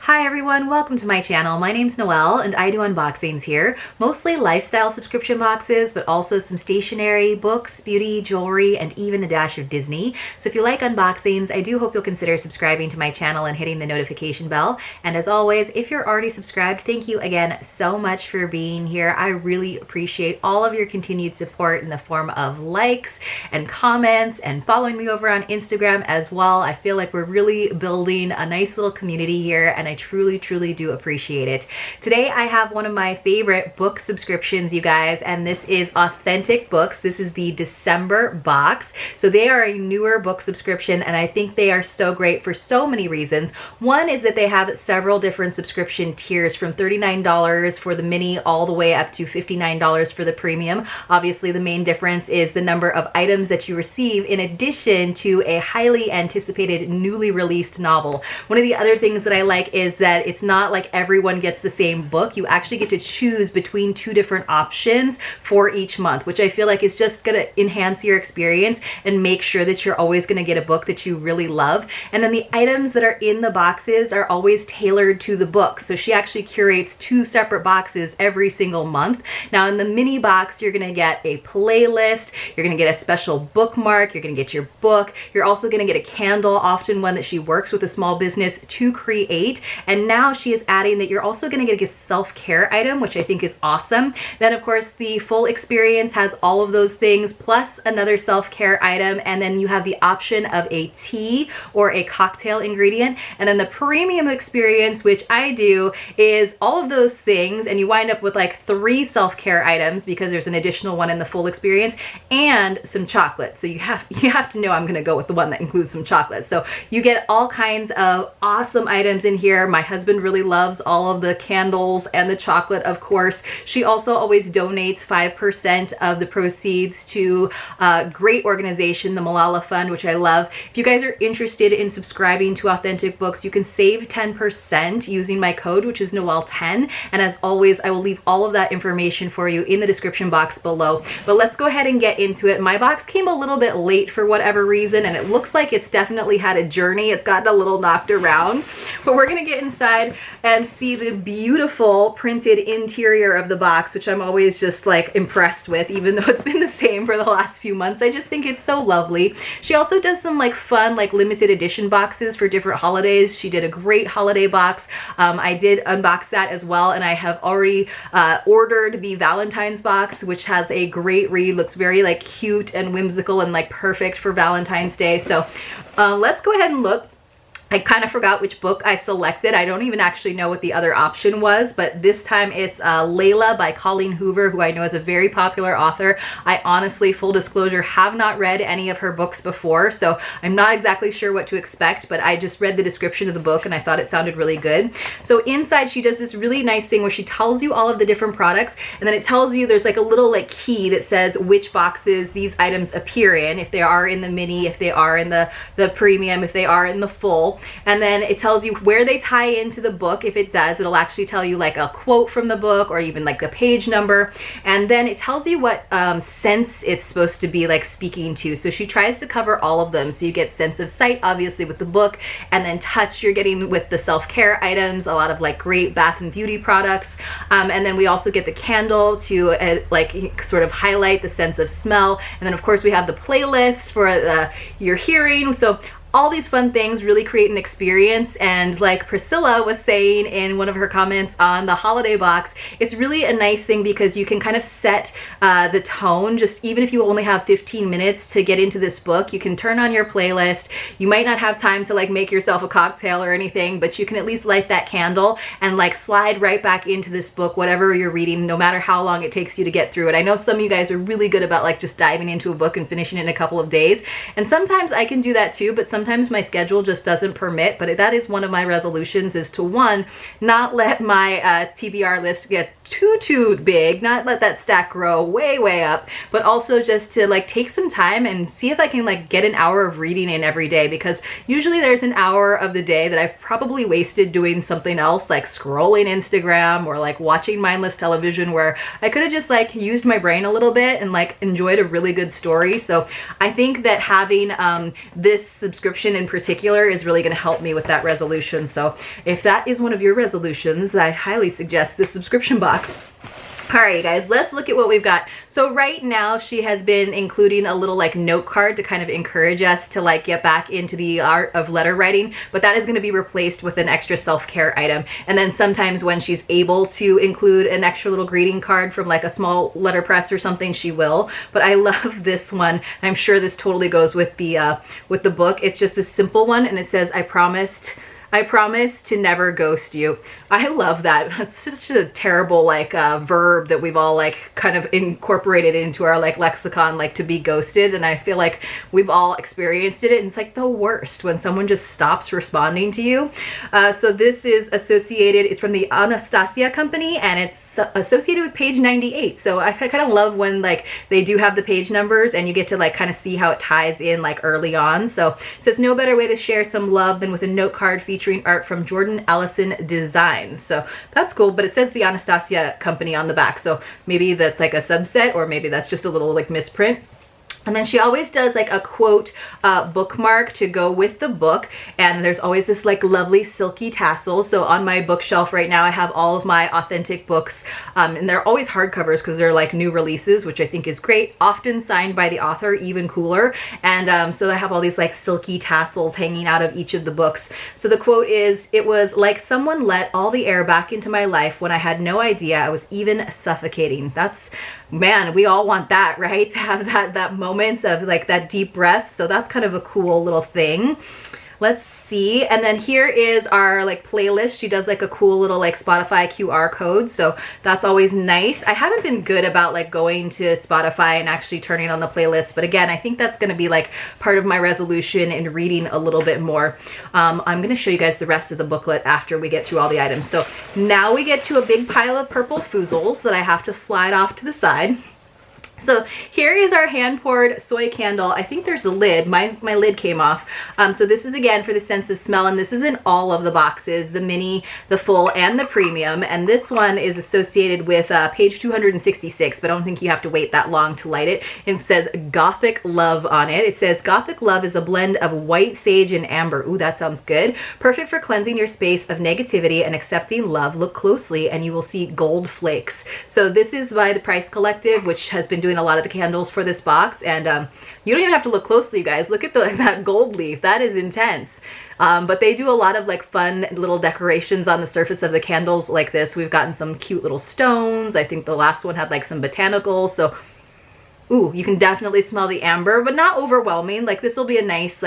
Hi everyone, welcome to my channel. My name's Noelle and I do unboxings here, mostly lifestyle subscription boxes, but also some stationery, books, beauty, jewelry, and even a dash of Disney. So if you like unboxings, I do hope you'll consider subscribing to my channel and hitting the notification bell. And as always, if you're already subscribed, thank you again so much for being here. I really appreciate all of your continued support in the form of likes and comments and following me over on Instagram as well. I feel like we're really building a nice little community here, and I truly do appreciate it. Today I have one of my favorite book subscriptions, you guys, and this is Authentic Books. This is the December box. So they are a newer book subscription, and I think they are so great for so many reasons. One is that they have several different subscription tiers, from $39 for the mini all the way up to $59 for the premium. Obviously the main difference is the number of items that you receive, in addition to a highly anticipated newly released novel. One of the other things that I like is that it's not like everyone gets the same book. You actually get to choose between two different options for each month, which I feel like is just gonna enhance your experience and make sure that you're always gonna get a book that you really love. And then the items that are in the boxes are always tailored to the book. So she actually curates two separate boxes every single month. Now in the mini box, you're gonna get a playlist, you're gonna get a special bookmark, you're gonna get your book, you're also gonna get a candle, often one that she works with a small business to create. And now she is adding that you're also going to get a self-care item, which I think is awesome. Then of course the full experience has all of those things plus another self-care item, and then you have the option of a tea or a cocktail ingredient. And then the premium experience, which I do, is all of those things, and you wind up with like 3 self-care items because there's an additional one in the full experience, and some chocolate. So you have to know I'm going to go with the one that includes some chocolate. So you get all kinds of awesome items in here. My husband really loves all of the candles and the chocolate, of course. She also always donates 5% of the proceeds to a great organization, the Malala Fund, which I love. If you guys are interested in subscribing to Authentic Books, you can save 10% using my code, which is Noelle10. And as always, I will leave all of that information for you in the description box below. But let's go ahead and get into it. My box came a little bit late for whatever reason, and it looks like it's definitely had a journey. It's gotten a little knocked around, but we're gonna get inside and see the beautiful printed interior of the box, which I'm always just like impressed with, even though it's been the same for the last few months. I just think it's so lovely. She also does some like fun like limited edition boxes for different holidays. She did a great holiday box. I did unbox that as well, and I have already ordered the Valentine's box, which has a great read, looks very like cute and whimsical and like perfect for Valentine's Day. So let's go ahead and look. I kind of forgot which book I selected. I don't even actually know what the other option was, but this time it's Layla by Colleen Hoover, who I know is a very popular author. I honestly, full disclosure, have not read any of her books before, so I'm not exactly sure what to expect, but I just read the description of the book and I thought it sounded really good. So inside she does this really nice thing where she tells you all of the different products, and then it tells you there's like a little like key that says which boxes these items appear in, if they are in the mini, if they are in the premium, if they are in the full. And then it tells you where they tie into the book. If it does, it'll actually tell you like a quote from the book or even like the page number. And then it tells you what sense it's supposed to be like speaking to. So she tries to cover all of them. So you get sense of sight, obviously, with the book, and then touch you're getting with the self-care items, a lot of like great bath and beauty products. And then we also get the candle to like sort of highlight the sense of smell. And then of course we have the playlist for your hearing. So all these fun things really create an experience, and like Priscilla was saying in one of her comments on the holiday box, it's really a nice thing because you can kind of set the tone. Just even if you only have 15 minutes to get into this book, you can turn on your playlist. You might not have time to like make yourself a cocktail or anything, but you can at least light that candle and like slide right back into this book, whatever you're reading, no matter how long it takes you to get through it. I know some of you guys are really good about like just diving into a book and finishing it in a couple of days, and sometimes I can do that too, but sometimes my schedule just doesn't permit. But that is one of my resolutions, is to, one, not let my TBR list get too big, not let that stack grow way up, but also just to like take some time and see if I can like get an hour of reading in every day, because usually there's an hour of the day that I've probably wasted doing something else, like scrolling Instagram or like watching mindless television, where I could have just like used my brain a little bit and like enjoyed a really good story. So I think that having this subscription subscription in particular is really going to help me with that resolution. So if that is one of your resolutions, I highly suggest this subscription box. All right, guys, let's look at what we've got. So right now she has been including a little like note card to kind of encourage us to like get back into the art of letter writing, but that is going to be replaced with an extra self-care item. And then sometimes when she's able to include an extra little greeting card from like a small letterpress or something, she will. But I love this one. I'm sure this totally goes with the book. It's just this simple one, and it says, I promise to never ghost you. I love that. It's such a terrible like verb that we've all like kind of incorporated into our like lexicon, like to be ghosted. And I feel like we've all experienced it. And it's like the worst when someone just stops responding to you. So this is associated, it's from the Anastasia company, and it's associated with page 98. So I kind of love when like they do have the page numbers and you get to like kind of see how it ties in like early on. So it says, no better way to share some love than with a note card featuring art from Jordan Allison Designs. So that's cool, but it says the Anastasia company on the back. So maybe that's like a subset, or maybe that's just a little like misprint. And then she always does like a quote bookmark to go with the book. And there's always this like lovely silky tassel. So on my bookshelf right now, I have all of my authentic books. And they're always hardcovers because they're like new releases, which I think is great. Often signed by the author, even cooler. And so I have all these like silky tassels hanging out of each of the books. So the quote is, it was like someone let all the air back into my life when I had no idea I was even suffocating. That's, man, we all want that, right? To have that moment of like that deep breath. So that's kind of a cool little thing. Let's see. And then here is our like playlist. She does like a cool little like Spotify QR code. So that's always nice. I haven't been good about like going to Spotify and actually turning on the playlist. But again, I think that's going to be like part of my resolution in reading a little bit more. I'm going to show you guys the rest of the booklet after we get through all the items. So now we get to a big pile of purple foozles that I have to slide off to the side. So here is our hand-poured soy candle. I think there's a lid. My lid came off. So this is again for the sense of smell, and this is in all of the boxes, the mini, the full, and the premium. And this one is associated with page 266, but I don't think you have to wait that long to light it. It says Gothic Love on it. It says Gothic Love is a blend of white sage and amber. Ooh, that sounds good. Perfect for cleansing your space of negativity and accepting love. Look closely and you will see gold flakes. So this is by the Price Collective, which has been doing a lot of the candles for this box, and you don't even have to look closely, you guys. Look at that gold leaf. That is intense. But they do a lot of like fun little decorations on the surface of the candles like this. We've gotten some cute little stones. I think the last one had like some botanicals. So ooh, you can definitely smell the amber, but not overwhelming. Like this will be a nice,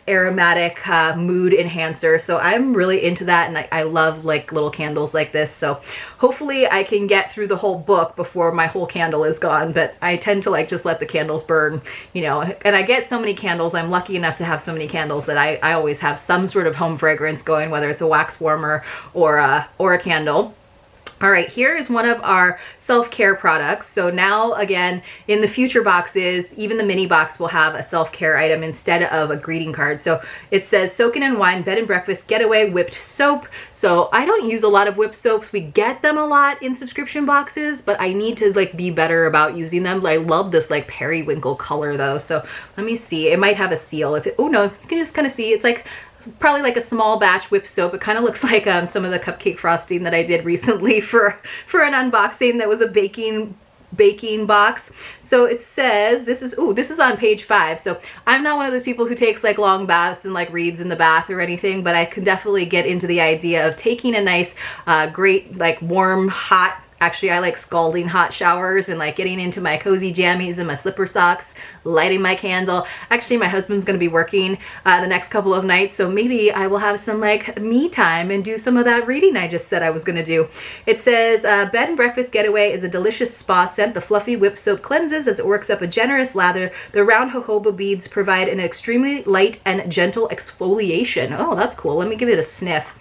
aromatic mood enhancer. So I'm really into that, and I love like little candles like this. So hopefully I can get through the whole book before my whole candle is gone, but I tend to like just let the candles burn, you know, and I get so many candles. I'm lucky enough to have so many candles that I always have some sort of home fragrance going, whether it's a wax warmer or a candle. All right, here is one of our self-care products. So now again, in the future boxes, even the mini box will have a self-care item instead of a greeting card. So it says Soakin' in Wine Bed and Breakfast Getaway Whipped Soap. So I don't use a lot of whipped soaps. We get them a lot in subscription boxes, but I need to like be better about using them. I love this like periwinkle color though. So let me see, it might have a seal. Oh no, you can just kind of see, it's like probably like a small batch whipped soap. It kind of looks like some of the cupcake frosting that I did recently for an unboxing that was a baking box. So it says this is on page 5. So I'm not one of those people who takes like long baths and like reads in the bath or anything, but I can definitely get into the idea of taking a nice great like warm hot, actually I like scalding hot showers, and like getting into my cozy jammies and my slipper socks, lighting my candle. Actually my husband's going to be working the next couple of nights, so maybe I will have some like me time and do some of that reading I just said I was going to do. It says Bed and Breakfast Getaway is a delicious spa scent. The fluffy whipped soap cleanses as it works up a generous lather. The round jojoba beads provide an extremely light and gentle exfoliation. Oh, that's cool. Let me give it a sniff.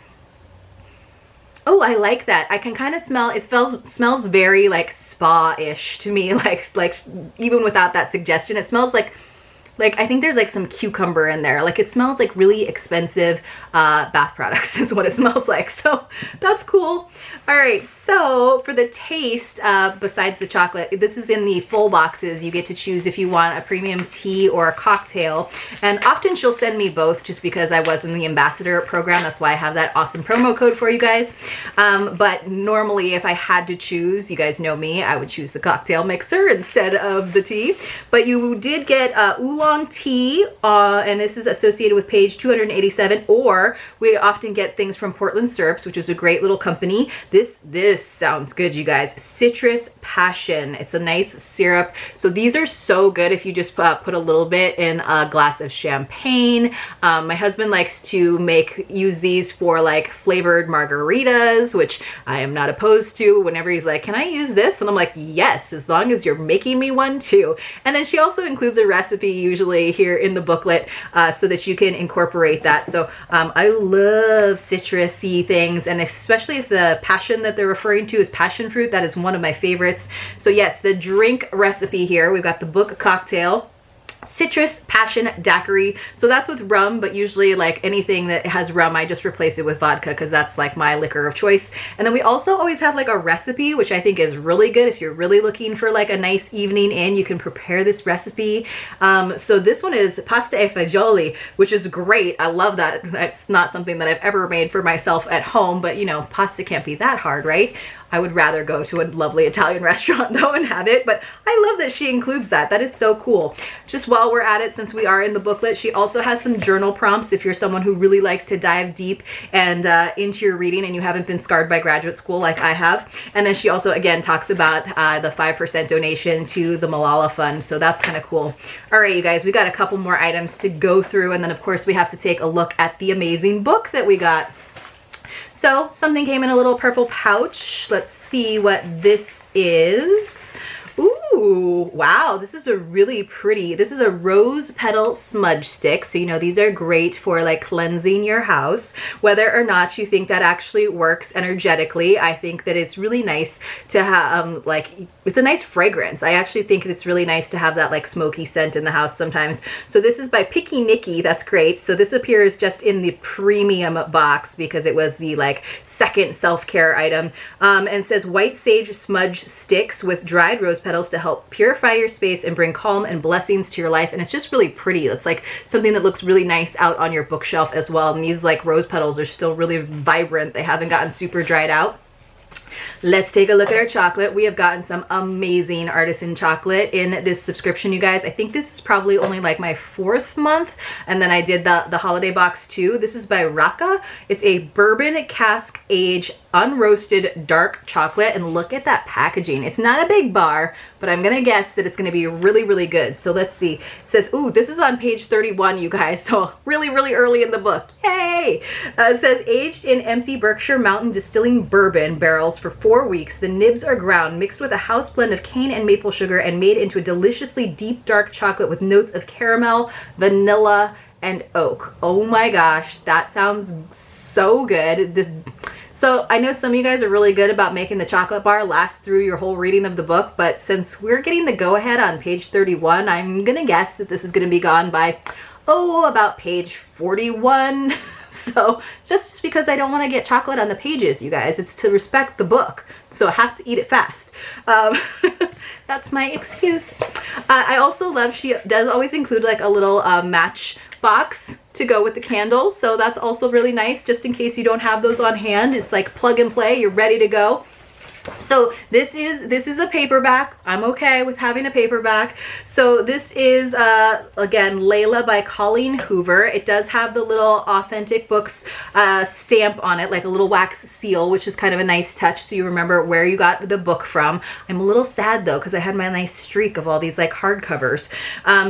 Oh, I like that. I can kind of smell, it smells very like spa-ish to me, like even without that suggestion. It smells like Like, I think there's like some cucumber in there. Like, it smells like really expensive bath products is what it smells like. So that's cool. All right, so for the taste, besides the chocolate, this is in the full boxes. You get to choose if you want a premium tea or a cocktail. And often she'll send me both just because I was in the ambassador program. That's why I have that awesome promo code for you guys. But normally if I had to choose, you guys know me, I would choose the cocktail mixer instead of the tea. But you did get oolong tea, and this is associated with page 287, or we often get things from Portland Syrups, which is a great little company. This sounds good, you guys. Citrus Passion. It's a nice syrup. So these are so good if you just put a little bit in a glass of champagne. My husband likes to use these for like flavored margaritas, which I am not opposed to. Whenever he's like, can I use this? And I'm like, yes, as long as you're making me one too. And then she also includes a recipe usually here in the booklet so that you can incorporate that. So I love citrusy things, and especially if the passion that they're referring to is passion fruit, that is one of my favorites. So yes, the drink recipe here, we've got the book cocktail, citrus passion daiquiri. So that's with rum, but usually like anything that has rum, I just replace it with vodka because that's like my liquor of choice. And then we also always have like a recipe, which I think is really good. If you're really looking for like a nice evening in, you can prepare this recipe. So this one is pasta e fagioli, which is great. I love that. It's not something that I've ever made for myself at home, but you know, pasta can't be that hard, right? I would rather go to a lovely Italian restaurant though and have it, but I love that she includes that. That is so cool. Just while we're at it, since we are in the booklet, she also has some journal prompts if you're someone who really likes to dive deep and into your reading and you haven't been scarred by graduate school like I have. And then she also, again, talks about the 5% donation to the Malala Fund. So that's kind of cool. All right, you guys, we got a couple more items to go through. And then of course we have to take a look at the amazing book that we got. So something came in a little purple pouch. Let's see what this is. Ooh, wow, this is a really pretty, this is a rose petal smudge stick. So, you know, these are great for like cleansing your house. Whether or not you think that actually works energetically, I think that it's really nice to have, it's a nice fragrance. I actually think it's really nice to have that like smoky scent in the house sometimes. So this is by Picky Nicky. That's great. So this appears just in the premium box because it was the like second self-care item. And says white sage smudge sticks with dried rose petals to help purify your space and bring calm and blessings to your life. And it's just really pretty. It's like something that looks really nice out on your bookshelf as well. And these like rose petals are still really vibrant. They haven't gotten super dried out. Let's take a look at our chocolate. We have gotten some amazing artisan chocolate in this subscription, you guys. I think this is probably only like my 4th month. And then I did the holiday box too. This is by Raka. It's a bourbon cask age unroasted dark chocolate. And look at that packaging. It's not a big bar, but I'm gonna guess that it's gonna be really, really good. So let's see. It says, ooh, this is on page 31, you guys. So really, really early in the book. Yay! It says, aged in empty Berkshire Mountain distilling bourbon barrels for 4 weeks. The nibs are ground, mixed with a house blend of cane and maple sugar, and made into a deliciously deep dark chocolate with notes of caramel, vanilla, and oak. Oh my gosh, that sounds so good. So I know some of you guys are really good about making the chocolate bar last through your whole reading of the book, but since we're getting the go-ahead on page 31, I'm gonna guess that this is gonna be gone by, about page 41. So just because I don't want to get chocolate on the pages, you guys, it's to respect the book. So I have to eat it fast. That's my excuse. I also love, she does always include like a little match box to go with the candles. So that's also really nice, just in case you don't have those on hand. It's like plug and play, you're ready to go. So this is a paperback. I'm okay with having a paperback. So this is, again, Layla by Colleen Hoover. It does have the little Authentic Books stamp on it, like a little wax seal, which is kind of a nice touch so you remember where you got the book from. I'm a little sad though because I had my nice streak of all these like hardcovers.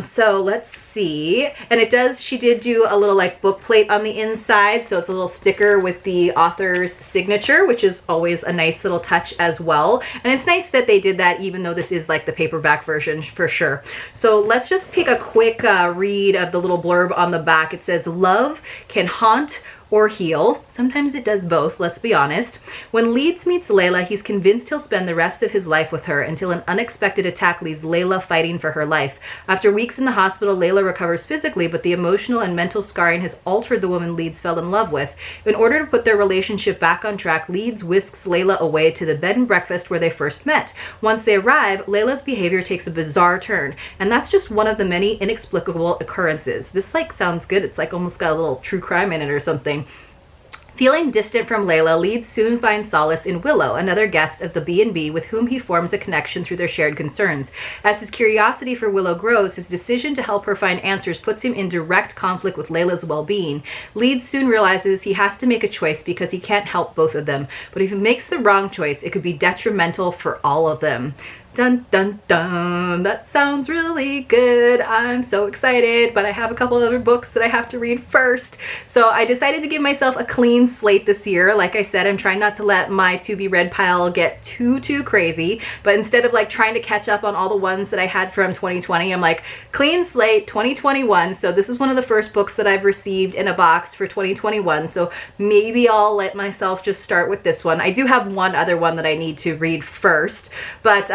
So let's see. And it does, she did do a little like book plate on the inside. So it's a little sticker with the author's signature, which is always a nice little touch as well. And it's nice that they did that even though this is like the paperback version for sure. So let's just take a quick read of the little blurb on the back. It says, love can haunt or heal. Sometimes it does both, let's be honest. When Leeds meets Layla, he's convinced he'll spend the rest of his life with her until an unexpected attack leaves Layla fighting for her life. After weeks in the hospital, Layla recovers physically, but the emotional and mental scarring has altered the woman Leeds fell in love with. In order to put their relationship back on track, Leeds whisks Layla away to the bed and breakfast where they first met. Once they arrive, Layla's behavior takes a bizarre turn, and that's just one of the many inexplicable occurrences. This sounds good. It's almost got a little true crime in it or something. Feeling distant from Layla, Leeds soon finds solace in Willow, another guest of the B&B with whom he forms a connection through their shared concerns. As his curiosity for Willow grows, his decision to help her find answers puts him in direct conflict with Layla's well-being. Leeds soon realizes he has to make a choice because he can't help both of them, but if he makes the wrong choice, it could be detrimental for all of them. Dun dun dun, that sounds really good. I'm so excited, but I have a couple other books that I have to read first. So I decided to give myself a clean slate this year. Like I said, I'm trying not to let my to be read pile get too crazy, but instead of trying to catch up on all the ones that I had from 2020, I'm clean slate 2021. So this is one of the first books that I've received in a box for 2021. So maybe I'll let myself just start with this one. I do have one other one that I need to read first, but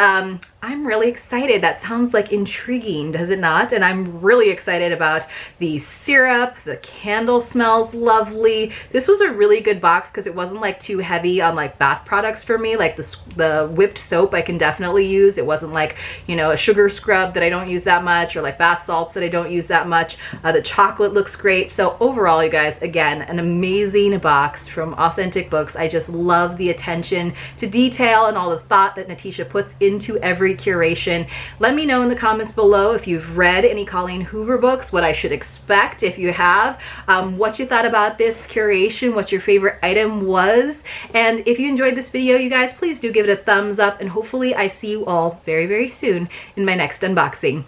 I'm really excited. That sounds intriguing, does it not? And I'm really excited about the syrup. The candle smells lovely. This was a really good box because it wasn't too heavy on bath products for me. The whipped soap I can definitely use. It wasn't a sugar scrub that I don't use that much, or bath salts that I don't use that much. The chocolate looks great. So overall, you guys, again, an amazing box from Authentic Books. I just love the attention to detail and all the thought that Natisha puts into every curation. Let me know in the comments below if you've read any Colleen Hoover books, what I should expect if you have, what you thought about this curation, what your favorite item was, and if you enjoyed this video, you guys, please do give it a thumbs up, and hopefully I see you all very soon in my next unboxing.